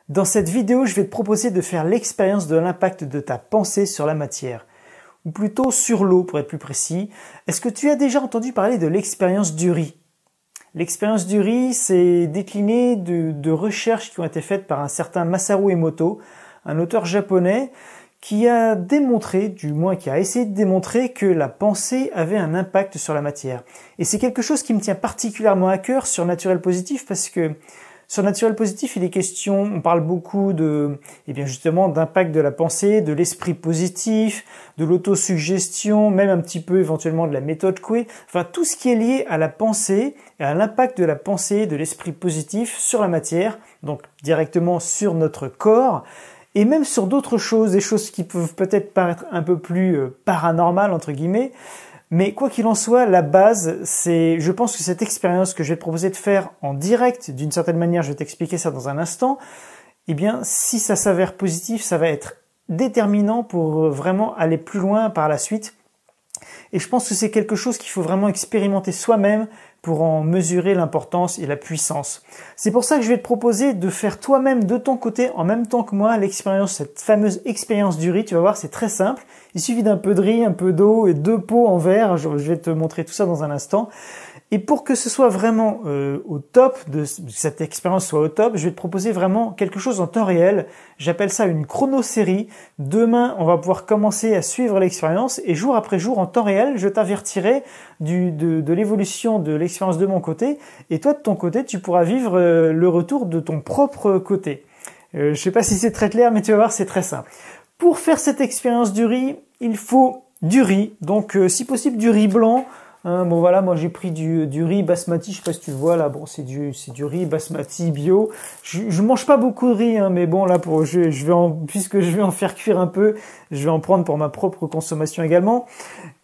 Dans cette vidéo, je vais te proposer de faire l'expérience de l'impact de ta pensée sur la matière, ou plutôt sur l'eau pour être plus précis. Est-ce que tu as déjà entendu parler de l'expérience du riz? L'expérience du riz, c'est décliné de recherches qui ont été faites par un certain Masaru Emoto, un auteur japonais qui a démontré, du moins qui a essayé de démontrer que la pensée avait un impact sur la matière. Et c'est quelque chose qui me tient particulièrement à cœur sur Naturel Positif parce que sur Naturel Positif, il est question, on parle beaucoup justement d'impact de la pensée, de l'esprit positif, de l'autosuggestion, même un petit peu éventuellement de la méthode Coué. Enfin, tout ce qui est lié à la pensée et à l'impact de la pensée, de l'esprit positif sur la matière, donc directement sur notre corps, et même sur d'autres choses, des choses qui peuvent peut-être paraître un peu plus paranormales, entre guillemets. Mais quoi qu'il en soit, la base, je pense que cette expérience que je vais te proposer de faire en direct, d'une certaine manière, je vais t'expliquer ça dans un instant, eh bien, si ça s'avère positif, ça va être déterminant pour vraiment aller plus loin par la suite. Et je pense que c'est quelque chose qu'il faut vraiment expérimenter soi-même pour en mesurer l'importance et la puissance. C'est pour ça que je vais te proposer de faire toi-même de ton côté, en même temps que moi, cette fameuse expérience du riz. Tu vas voir, c'est très simple. Il suffit d'un peu de riz, un peu d'eau et 2 pots en verre. Je vais te montrer tout ça dans un instant. Et pour que ce soit vraiment au top, cette expérience soit au top, je vais te proposer vraiment quelque chose en temps réel. J'appelle ça une chronosérie. Demain, on va pouvoir commencer à suivre l'expérience et jour après jour, en temps réel, je t'avertirai de l'évolution de l'expérience de mon côté. Et toi, de ton côté, tu pourras vivre le retour de ton propre côté. Je sais pas si c'est très clair, mais tu vas voir, c'est très simple. Pour faire cette expérience du riz, il faut du riz. Donc, si possible, du riz blanc. Bon voilà, moi j'ai pris du riz basmati, je sais pas si tu le vois là, bon c'est du riz basmati bio. Je mange pas beaucoup de riz, mais bon là puisque je vais en faire cuire un peu, je vais en prendre pour ma propre consommation également.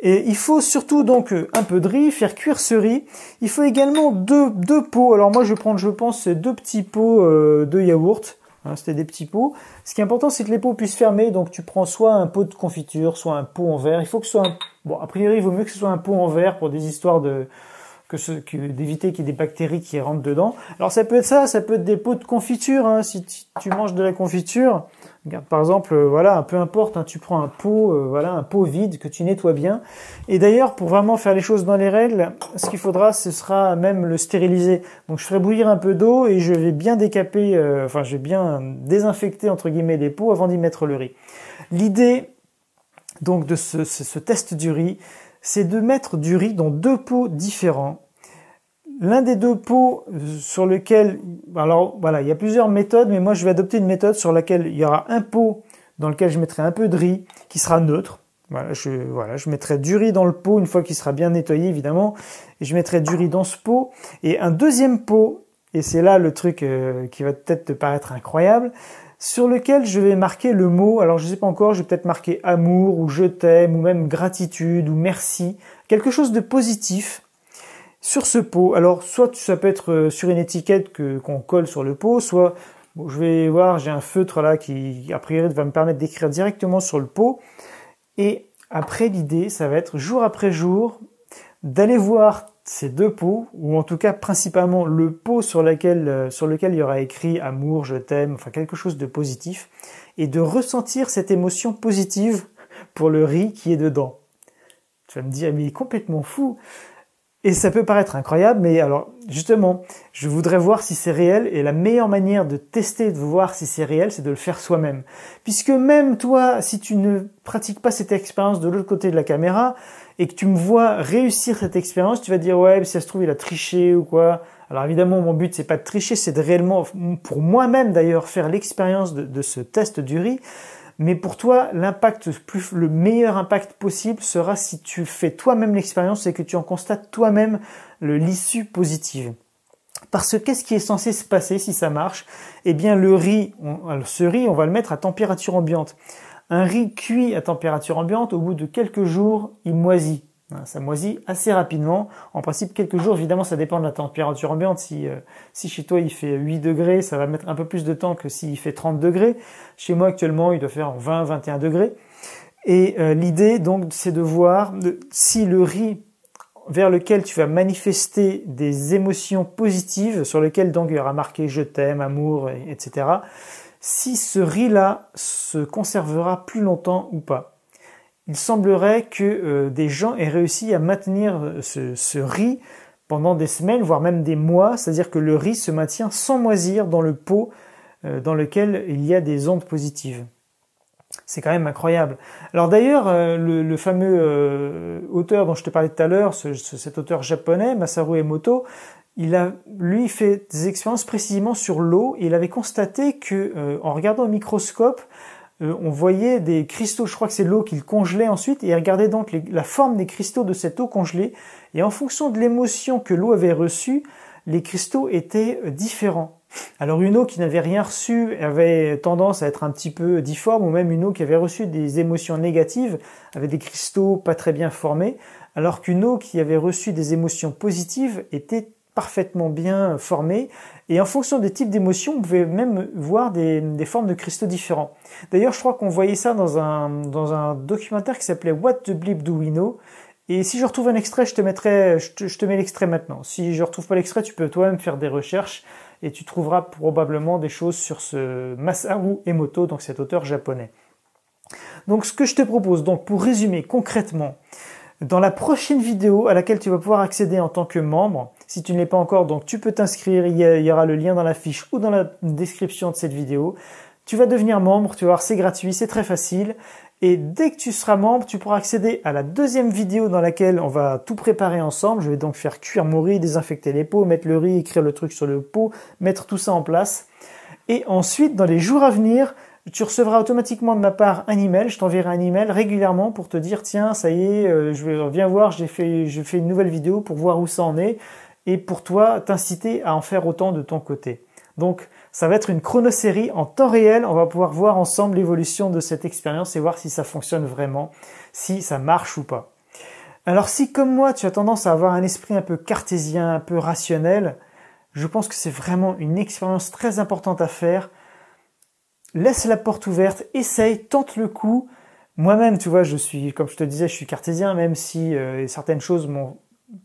Et il faut surtout donc un peu de riz, faire cuire ce riz. Il faut également deux pots. Alors moi je vais prendre, je pense, 2 petits pots de yaourt. C'était des petits pots. Ce qui est important, c'est que les pots puissent fermer. Donc, tu prends soit un pot de confiture, soit un pot en verre. Il faut que ce soit bon, a priori, il vaut mieux que ce soit un pot en verre pour des histoires d'éviter qu'il y ait des bactéries qui rentrent dedans. Alors, ça peut être ça peut être des pots de confiture. Si tu manges de la confiture, regarde, par exemple, voilà, peu importe, tu prends un pot, un pot vide que tu nettoies bien. Et d'ailleurs, pour vraiment faire les choses dans les règles, ce qu'il faudra, ce sera même le stériliser. Donc, je ferai bouillir un peu d'eau et je vais bien décaper, je vais bien désinfecter, entre guillemets, les pots avant d'y mettre le riz. L'idée, donc, de ce test du riz, c'est de mettre du riz dans 2 pots différents. L'un des 2 pots sur lequel, alors voilà, il y a plusieurs méthodes, mais moi je vais adopter une méthode sur laquelle il y aura un pot dans lequel je mettrai un peu de riz qui sera neutre. Je mettrai du riz dans le pot une fois qu'il sera bien nettoyé évidemment, et je mettrai du riz dans ce pot. Et un deuxième pot, et c'est là le truc qui va peut-être te paraître incroyable, sur lequel je vais marquer le mot, alors je sais pas encore, je vais peut-être marquer amour ou je t'aime ou même gratitude ou merci, quelque chose de positif. Sur ce pot, alors soit ça peut être sur une étiquette qu'on colle sur le pot, soit je vais voir, j'ai un feutre là qui a priori va me permettre d'écrire directement sur le pot. Et après l'idée, ça va être jour après jour d'aller voir ces 2 pots, ou en tout cas principalement le pot sur lequel il y aura écrit amour, je t'aime, enfin quelque chose de positif, et de ressentir cette émotion positive pour le riz qui est dedans. Tu vas me dire, mais il est complètement fou. Et ça peut paraître incroyable, mais alors justement, je voudrais voir si c'est réel, et la meilleure manière de tester, de voir si c'est réel, c'est de le faire soi-même. Puisque même toi, si tu ne pratiques pas cette expérience de l'autre côté de la caméra, et que tu me vois réussir cette expérience, tu vas dire ouais, mais si ça se trouve il a triché ou quoi. Alors évidemment, mon but c'est pas de tricher, c'est de réellement, pour moi-même d'ailleurs, faire l'expérience de ce test du riz. Mais pour toi, le meilleur impact possible sera si tu fais toi-même l'expérience et que tu en constates toi-même l'issue positive. Parce que qu'est-ce qui est censé se passer si ça marche? Eh bien, ce riz, on va le mettre à température ambiante. Un riz cuit à température ambiante, au bout de quelques jours, il moisit. Ça moisit assez rapidement. En principe, quelques jours, évidemment, ça dépend de la température ambiante. Si chez toi, il fait 8 degrés, ça va mettre un peu plus de temps que s'il fait 30 degrés. Chez moi, actuellement, il doit faire 20, 21 degrés. Et l'idée, donc, c'est de voir si le riz, vers lequel tu vas manifester des émotions positives, sur lequel donc il y aura marqué je t'aime, amour, etc. Si ce riz-là se conservera plus longtemps ou pas. Il semblerait que des gens aient réussi à maintenir ce riz pendant des semaines, voire même des mois, c'est-à-dire que le riz se maintient sans moisir dans le pot dans lequel il y a des ondes positives. C'est quand même incroyable. Alors d'ailleurs, le fameux auteur dont je te parlais tout à l'heure, cet auteur japonais, Masaru Emoto, il a lui fait des expériences précisément sur l'eau et il avait constaté que en regardant au microscope, on voyait des cristaux, je crois que c'est l'eau qu'il congelait ensuite, et il regardait donc la forme des cristaux de cette eau congelée, et en fonction de l'émotion que l'eau avait reçue, les cristaux étaient différents. Alors une eau qui n'avait rien reçu avait tendance à être un petit peu difforme, ou même une eau qui avait reçu des émotions négatives avait des cristaux pas très bien formés, alors qu'une eau qui avait reçu des émotions positives était parfaitement bien formée, et en fonction des types d'émotions, on pouvait même voir des formes de cristaux différents. D'ailleurs, je crois qu'on voyait ça dans un documentaire qui s'appelait What the Bleep Do We Know, et si je retrouve un extrait, je te mets l'extrait maintenant. Si je retrouve pas l'extrait, tu peux toi-même faire des recherches, et tu trouveras probablement des choses sur ce Masaru Emoto, donc cet auteur japonais. Donc ce que je te propose, donc pour résumer concrètement, dans la prochaine vidéo à laquelle tu vas pouvoir accéder en tant que membre, si tu ne l'es pas encore, donc tu peux t'inscrire, il y aura le lien dans la fiche ou dans la description de cette vidéo. Tu vas devenir membre, tu vas voir, c'est gratuit, c'est très facile. Et dès que tu seras membre, tu pourras accéder à la deuxième vidéo dans laquelle on va tout préparer ensemble. Je vais donc faire cuire mon riz, désinfecter les pots, mettre le riz, écrire le truc sur le pot, mettre tout ça en place. Et ensuite, dans les jours à venir, tu recevras automatiquement de ma part un email. Je t'enverrai un email régulièrement pour te dire tiens, ça y est, viens voir, je fais une nouvelle vidéo pour voir où ça en est et pour toi t'inciter à en faire autant de ton côté. Donc ça va être une chronosérie en temps réel. On va pouvoir voir ensemble l'évolution de cette expérience et voir si ça fonctionne vraiment, si ça marche ou pas. Alors si comme moi tu as tendance à avoir un esprit un peu cartésien, un peu rationnel, je pense que c'est vraiment une expérience très importante à faire. Laisse la porte ouverte, essaye, tente le coup. Moi-même, tu vois, comme je te disais, je suis cartésien, même si certaines choses m'ont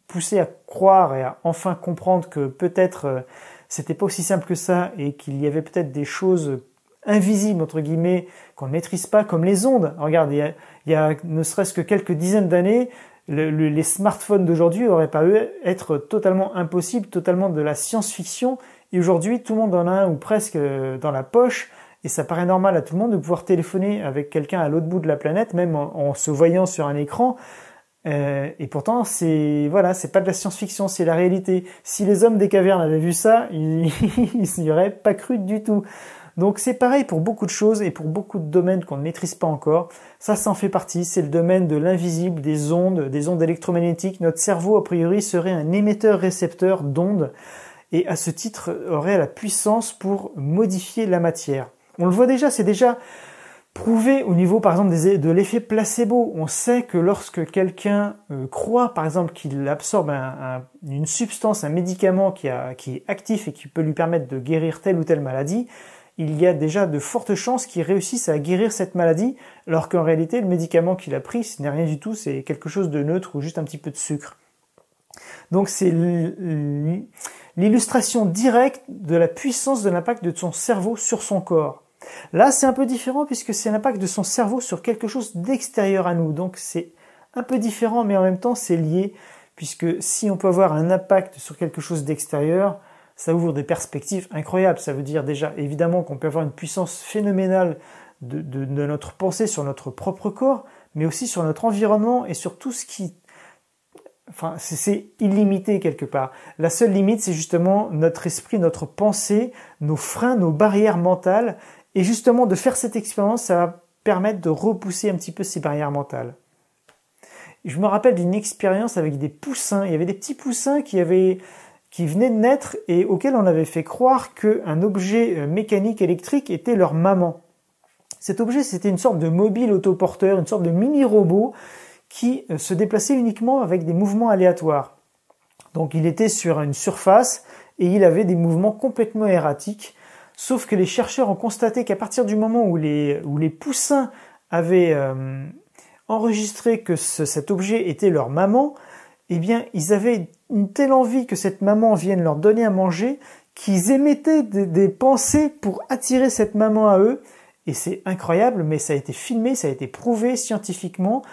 poussé à croire et à enfin comprendre que peut-être c'était pas aussi simple que ça et qu'il y avait peut-être des choses invisibles, entre guillemets, qu'on ne maîtrise pas, comme les ondes. Regarde, il y a ne serait-ce que quelques dizaines d'années, les smartphones d'aujourd'hui auraient pas pu être totalement impossibles, totalement de la science-fiction. Et aujourd'hui, tout le monde en a un ou presque dans la poche. Et ça paraît normal à tout le monde de pouvoir téléphoner avec quelqu'un à l'autre bout de la planète, même en se voyant sur un écran. Et pourtant, c'est pas de la science-fiction, c'est la réalité. Si les hommes des cavernes avaient vu ça, ils n'y auraient pas cru du tout. Donc c'est pareil pour beaucoup de choses et pour beaucoup de domaines qu'on ne maîtrise pas encore. Ça en fait partie, c'est le domaine de l'invisible, des ondes électromagnétiques. Notre cerveau, a priori, serait un émetteur-récepteur d'ondes et à ce titre aurait la puissance pour modifier la matière. On le voit déjà, c'est déjà prouvé au niveau, par exemple, de l'effet placebo. On sait que lorsque quelqu'un croit, par exemple, qu'il absorbe une substance, un médicament qui est actif et qui peut lui permettre de guérir telle ou telle maladie, il y a déjà de fortes chances qu'il réussisse à guérir cette maladie, alors qu'en réalité, le médicament qu'il a pris, ce n'est rien du tout, c'est quelque chose de neutre ou juste un petit peu de sucre. Donc c'est l'illustration directe de la puissance de l'impact de son cerveau sur son corps. Là, c'est un peu différent puisque c'est l'impact de son cerveau sur quelque chose d'extérieur à nous. Donc c'est un peu différent, mais en même temps c'est lié, puisque si on peut avoir un impact sur quelque chose d'extérieur, ça ouvre des perspectives incroyables. Ça veut dire déjà évidemment qu'on peut avoir une puissance phénoménale de notre pensée sur notre propre corps, mais aussi sur notre environnement et sur tout ce qui... Enfin, c'est illimité quelque part. La seule limite, c'est justement notre esprit, notre pensée, nos freins, nos barrières mentales. Et justement, de faire cette expérience, ça va permettre de repousser un petit peu ces barrières mentales. Je me rappelle d'une expérience avec des poussins. Il y avait des petits poussins qui venaient de naître et auxquels on avait fait croire qu'un objet mécanique électrique était leur maman. Cet objet, c'était une sorte de mobile autoporteur, une sorte de mini-robot qui se déplaçait uniquement avec des mouvements aléatoires. Donc il était sur une surface et il avait des mouvements complètement erratiques. Sauf que les chercheurs ont constaté qu'à partir du moment où les poussins avaient enregistré que cet objet était leur maman, eh bien, ils avaient une telle envie que cette maman vienne leur donner à manger qu'ils émettaient des pensées pour attirer cette maman à eux. Et c'est incroyable, mais ça a été filmé, ça a été prouvé scientifiquement.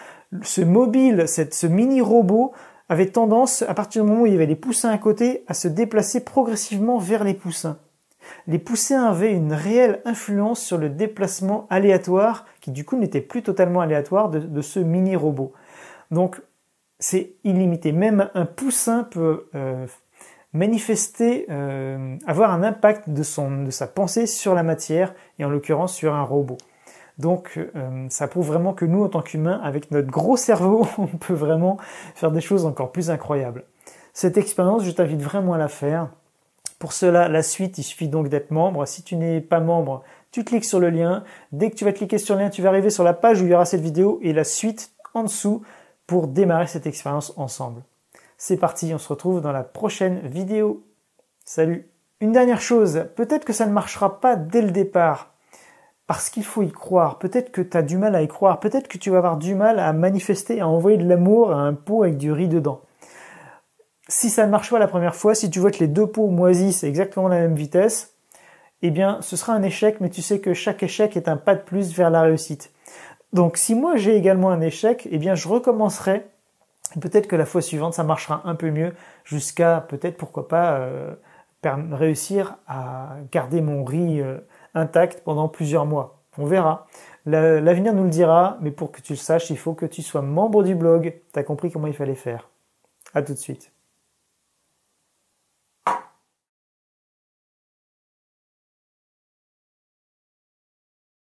Ce mobile, ce mini-robot avait tendance, à partir du moment où il y avait les poussins à côté, à se déplacer progressivement vers les poussins. Les poussins avaient une réelle influence sur le déplacement aléatoire, qui du coup n'était plus totalement aléatoire, de ce mini-robot. Donc, c'est illimité. Même un poussin peut manifester, avoir un impact de sa pensée sur la matière, et en l'occurrence sur un robot. Donc ça prouve vraiment que nous, en tant qu'humains, avec notre gros cerveau, on peut vraiment faire des choses encore plus incroyables. Cette expérience, je t'invite vraiment à la faire. Pour cela, la suite, il suffit donc d'être membre. Si tu n'es pas membre, tu cliques sur le lien. Dès que tu vas cliquer sur le lien, tu vas arriver sur la page où il y aura cette vidéo et la suite en dessous pour démarrer cette expérience ensemble. C'est parti, on se retrouve dans la prochaine vidéo. Salut! Une dernière chose, peut-être que ça ne marchera pas dès le départ, parce qu'il faut y croire. Peut-être que tu as du mal à y croire, peut-être que tu vas avoir du mal à manifester, à envoyer de l'amour à un pot avec du riz dedans. Si ça ne marche pas la première fois, si tu vois que les deux pots moisissent exactement à la même vitesse, eh bien ce sera un échec, mais tu sais que chaque échec est un pas de plus vers la réussite. Donc si moi j'ai également un échec, eh bien je recommencerai. Peut-être que la fois suivante, ça marchera un peu mieux, jusqu'à peut-être, pourquoi pas, réussir à garder mon riz intact pendant plusieurs mois. On verra. L'avenir nous le dira, mais pour que tu le saches, il faut que tu sois membre du blog. Tu as compris comment il fallait faire. À tout de suite.